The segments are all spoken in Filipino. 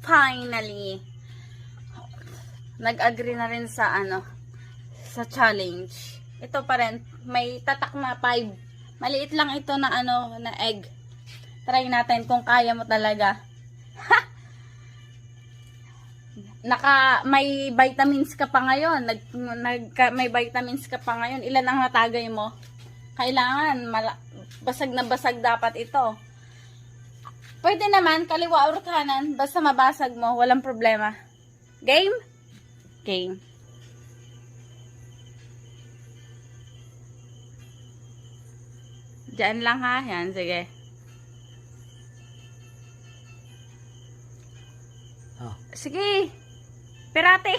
Finally, nag-agree na rin sa sa challenge. Ito pa rin, may tatak na 5. Maliit lang ito na na egg. Try natin kung kaya mo talaga. May vitamins ka pa ngayon. May vitamins ka pa ngayon. Ilan ang natagay mo? Kailangan basag na basag dapat ito. Pwede naman kaliwa or kanan, basta mabasag mo, walang problema. Game? Game. Diyan lang ha, yan, sige. Oh. Sige. Pirate.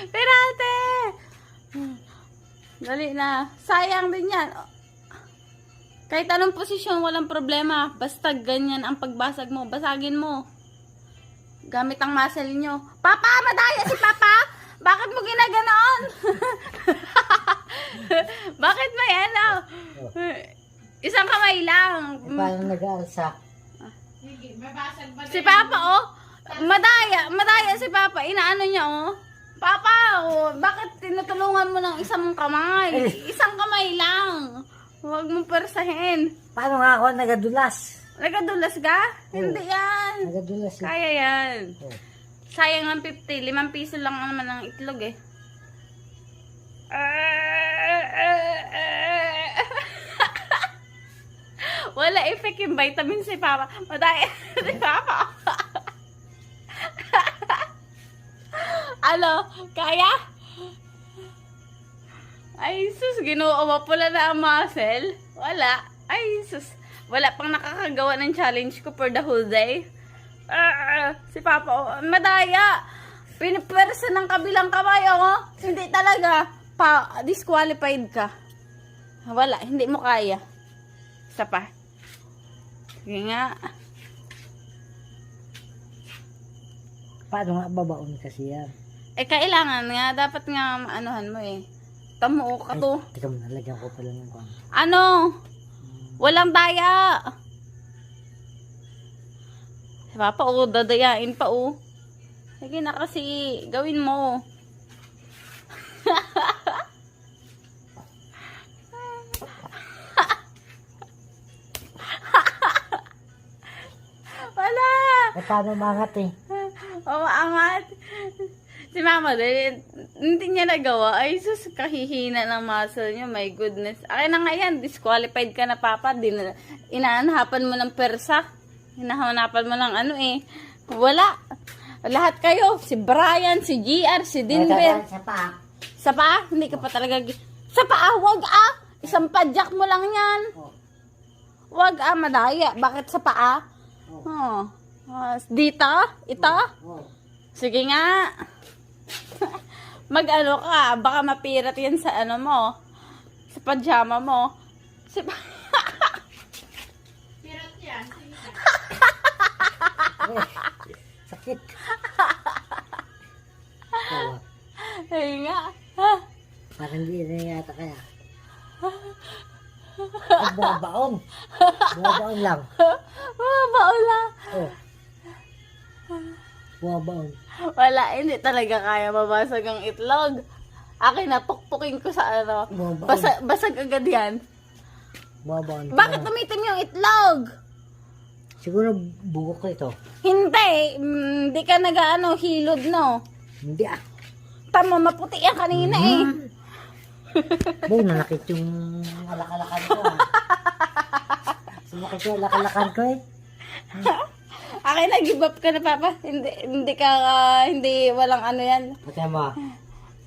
Pirate. Dali na. Sayang din yan. Kahit anong posisyon, walang problema. Basta ganyan ang pagbasag mo. Basagin mo. Gamit ang muscle nyo. Papa! Madaya si Papa! Bakit mo ginaganoon? Bakit may Isang kamay lang. Paano nag-aalsa? Si Papa, oh. Madaya si Papa. Inaano niya, oh. Papa, oh. Bakit tinutulungan mo ng isang kamay? Isang kamay lang. Huwag mong persahin. Paano nga ako nagadulas? Nagadulas ka? Oh. Hindi yan. Nagadulas eh. Kaya yan. Oh. Sayang ang 50. 5 piso lang naman ang itlog eh. Wala effect yung vitamin si Papa. Madaya si Papa. Kaya? Ay, sus, ginoo pula na ang muscle. Wala. Ay, sus. Wala pang nakakagawa ng challenge ko for the whole day. Si Papa, oh, madaya. Pinipersa ng kabilang kamay, oh. Hindi talaga. Disqualified ka. Wala, hindi mo kaya. Isa pa. Sige nga. Paano nga babaon kasi yan? Kailangan nga. Dapat nga maanuhan mo eh. Tamo ka to. Ay, teka mo, nalagyan ko pala ng kwan. Walang daya. Si Papa, oh, dadayain pa, oh. Sige na kasi, gawin mo. Wala. Paano mangat eh? Oh, angat. Si Mama, hindi niya nagawa. Ay, sus, kahihina ng muscle niya. My goodness. Akin na nga yan. Disqualified ka na, Papa. Inaanahapan mo ng persa. Hinahanapan mo ng Wala. Lahat kayo. Si Brian, si GR, si Denver. Sa paa. Sa paa? Hindi ka pa talaga... Sa paa, wag Isang padyak mo lang yan. Wag madaya. Bakit sa paa? Dito? Ito? Sige nga. Ka, baka mapirat yan sa mo. Sa pajama mo. Pirat yan. Sakit. Ay nga. Parang hindi na yata kaya. Bumabaon. Bumabaon lang. Mabaon lang. Oh. Bumabaon. Wala, hindi talaga kaya mabasag ang itlog. Akin na, pukpukin ko sa Bumabaon. basag agad yan. Bumabaon. Bakit tumitim yung itlog? Siguro bugok ko ito. Hindi. Hindi ka hilod, no? Hindi Tama, maputi yan kanina eh. Boy, nanakit yung alakalakan ko. Sumakit yung alakalakan ko eh. Akin na, give up ka na, Papa. Hindi walang yan. Pati mo.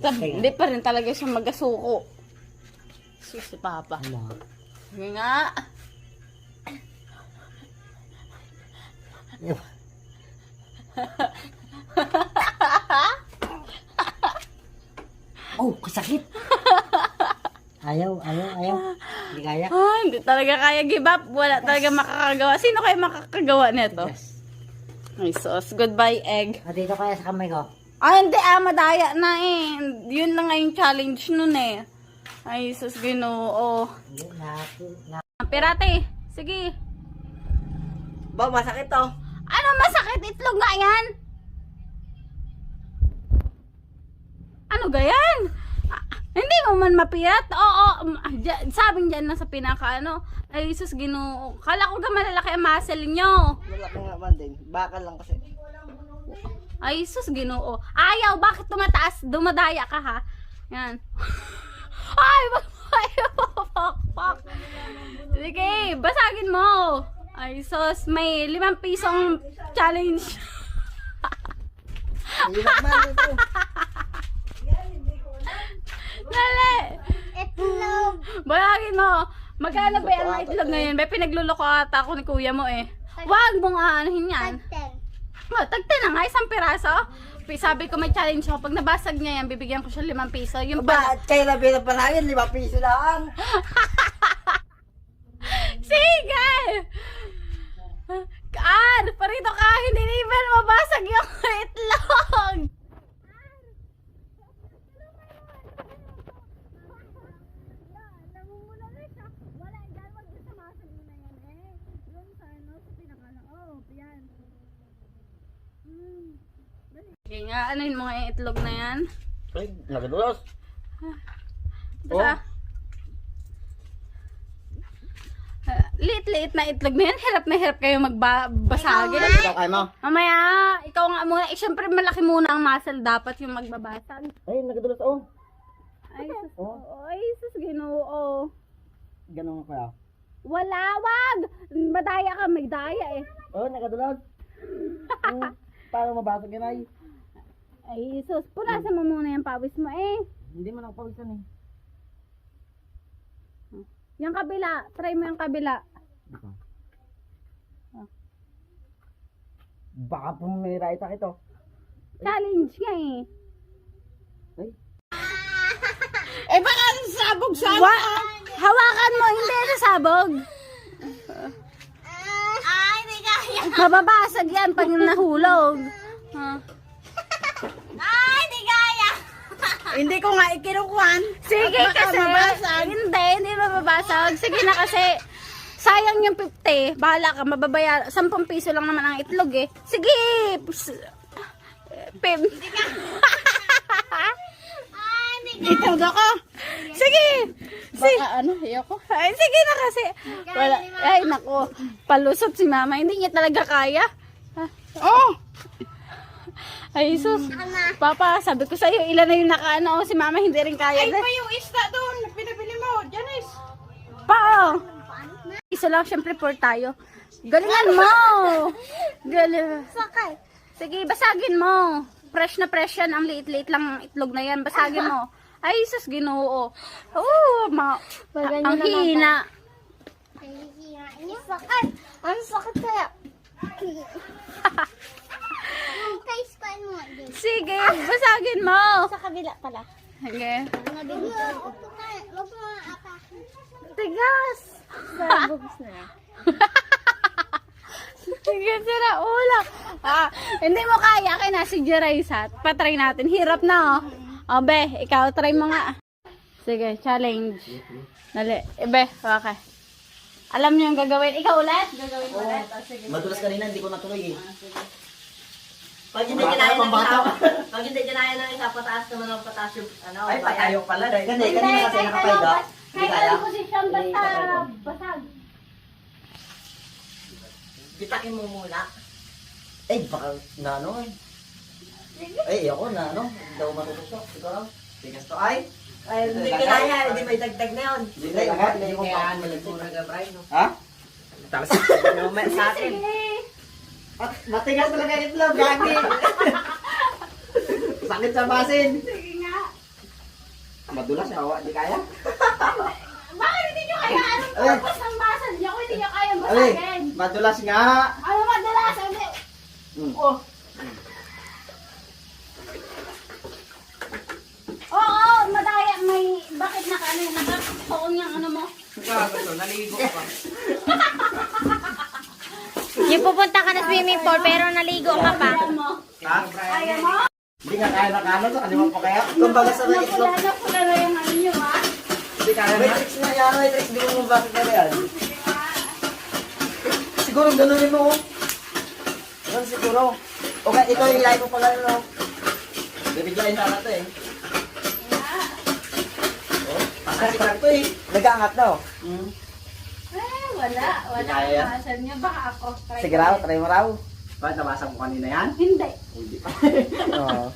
Hindi pa rin talaga siya magasuko. Sus, si Papa. Ano? Sige nga. Oh, kasakit. Ayaw. Hindi kaya. Hindi talaga kaya give up. Wala talaga makakagawa. Sino kayo makakagawa nito? Yes. Ay, sus. Goodbye, egg. At dito kaya sa kamay ko. Hindi. Madaya na eh. Yun lang nga yung challenge nun eh. Ay, sus, Ginoo. Hindi, Pirate. Sige. Ba, masakit to. masakit? Itlog nga yan. Ano gayan? Hindi mo man mapirat? Oo, sabing dyan na sa pinaka ano. Ay, sus, Ginoo. Kala ko ga malalaki ang muscle nyo. Malaki nga man din. Bakal lang kasi. Ay, sus, Ginoo. Ayaw, bakit tumataas? Dumadaya ka ha? Yan. Ay, fuck. Sige, basagin mo. Ay, sus, may 5 pisong challenge. Hirap man ito. Dali. Itlog. Basagin mo. Magkano ba ang itlog ngayon? Ba, pinagluloko ata ako ni kuya mo eh. Wag mong anuhin yan. Tagten. Oh, tagte na nga, 1 piraso. Sabi ko may challenge ako. Pag nabasag niya yan, bibigyan ko siya 5 piso. Yung Ba, kayo na pinapanayan, 5 piso lang. Sige! Parito ka, hindi na even mabasag yung itlog! Sige nga, anuhin mo nga yung itlog na yan. Ay, nagadulas. Basta, liit-liit na itlog na yan. Hirap na hirap kayo magbasagin. Ikaw kay mo. Mamaya, ikaw nga muna. Eh, syempre malaki muna ang muscle dapat yung magbabasag. Ay, nagadulas oh. Ay, sus, Oh. ay, sus, Ginoo. Ganun kaya. Wala, wag! Madaya ka, may daya eh. Oh, nagadulas. Para mabasag yan ay. Ay, sus, punasan mo muna yung pawis mo eh. Hindi mo nang pawisan eh. Yung kabila, try mo yung kabila. Baka pumira ito. Challenge nga eh. Ay. Eh baka sabog siya. Hawakan mo, hindi nasabog. Ay, hindi kaya. Mababasag yan pag nahulog. Ay, hindi kaya. Hindi ko nga ikinukuhan. Sige kasi. Hindi mababasag. Sige na kasi. Sayang yung 50. Bahala ka, mababaya. 10 piso lang naman ang itlog eh. Sige. Pim. Ay, hindi kaya. Ito ka. Sige. Baka ano, ayoko. Ay, sige na kasi. Wala. Ay, nako. Palusot si mama. Hindi niya talaga kaya. Oh. Ay, sus. Papa, sabi ko sa'yo, ilan na yung nakaano. Si mama hindi rin kaya. Ay, pa yung isda doon. Pinabili mo. Janice. Pa. Isa lang, syempre, pour tayo. Galingan mo. Galing. Sakay. Sige, basagin mo. Fresh na fresh yan. Ang liit-liit lang ang itlog na yan. Basagin mo. Ay, sus, Ginoo. Oo, ang hina. Ay, sakay. Ang sakit kaya. Taste pa mo din. Sige, basagin mo. Sa kabila pala. Sige. Nabili ko. Huwag mo apakin. Tigas. Starbucks na. Sige, sira ulo. Hindi mo kaya, kaya na si Jeraisat. Patry natin. Hirap na, oh. Be, ikaw, try mo nga. Sige, challenge. Dali. Be, okay. Alam niyo yung gagawin. Ikaw ulit? Gagawin ulit. Oh, sige. Madulas kanina, hindi ko natuloy eh. Pag hindi kinaya ng isa, pag hindi kinaya ng isa, pataas naman ang pataas yung ano. Ay, patayo pala. Kanina Hindi, kasi nakapayda. Hindi kahit kaya. anong posisyon, basta basag. Bitakin mo muna. Ay, baka na ano eh. Ay, ako na ano. Hindi ako matutusok. Ikaw. Tigas to ay. Ay, hindi kinaya, hindi may dagdag na yun. Hindi agad. Hindi ko Kaya pa. malagmura ka, Brian. no? Ha? Tapos, naman sa atin. At matigas talaga yung itlog. Gagi. Sakit sa basin. Sige nga. Madulas siya. Hindi kaya. Bakit hindi nyo kaya? Anong Ay. purpose ng basag niyo kung hindi nyo kaya Ay, basagin? madulas nga. Ano madalas? Hindi. Oh. Oo, madaya. May, bakit nakatuon yung ano mo? Naligo pa. Yung pupunta ka na swimming pool pero naligo ka pa. Ayaw mo. Ha? Ayaw mo? Hindi nga kaya na kano. Ano mo pa kaya? Kumbaga sa mga itlog. Pula na yung ano nyo, ha? Hindi kaya na. May tricks na yan. May tricks. Di mo bakit na yan. Siguro ganunin mo. siguro. Okay, ito yung ilay mo pala, no? Bibiglayin sana ito eh. Oh, pakasikat to eh. Nag-aangat na, oh. Wala. Wala Kaya. ang muscle niya. Baka ako. Sige raw, try mo raw. Bakit nabasa mo kanina yan? Hindi. Hindi pa. Oo.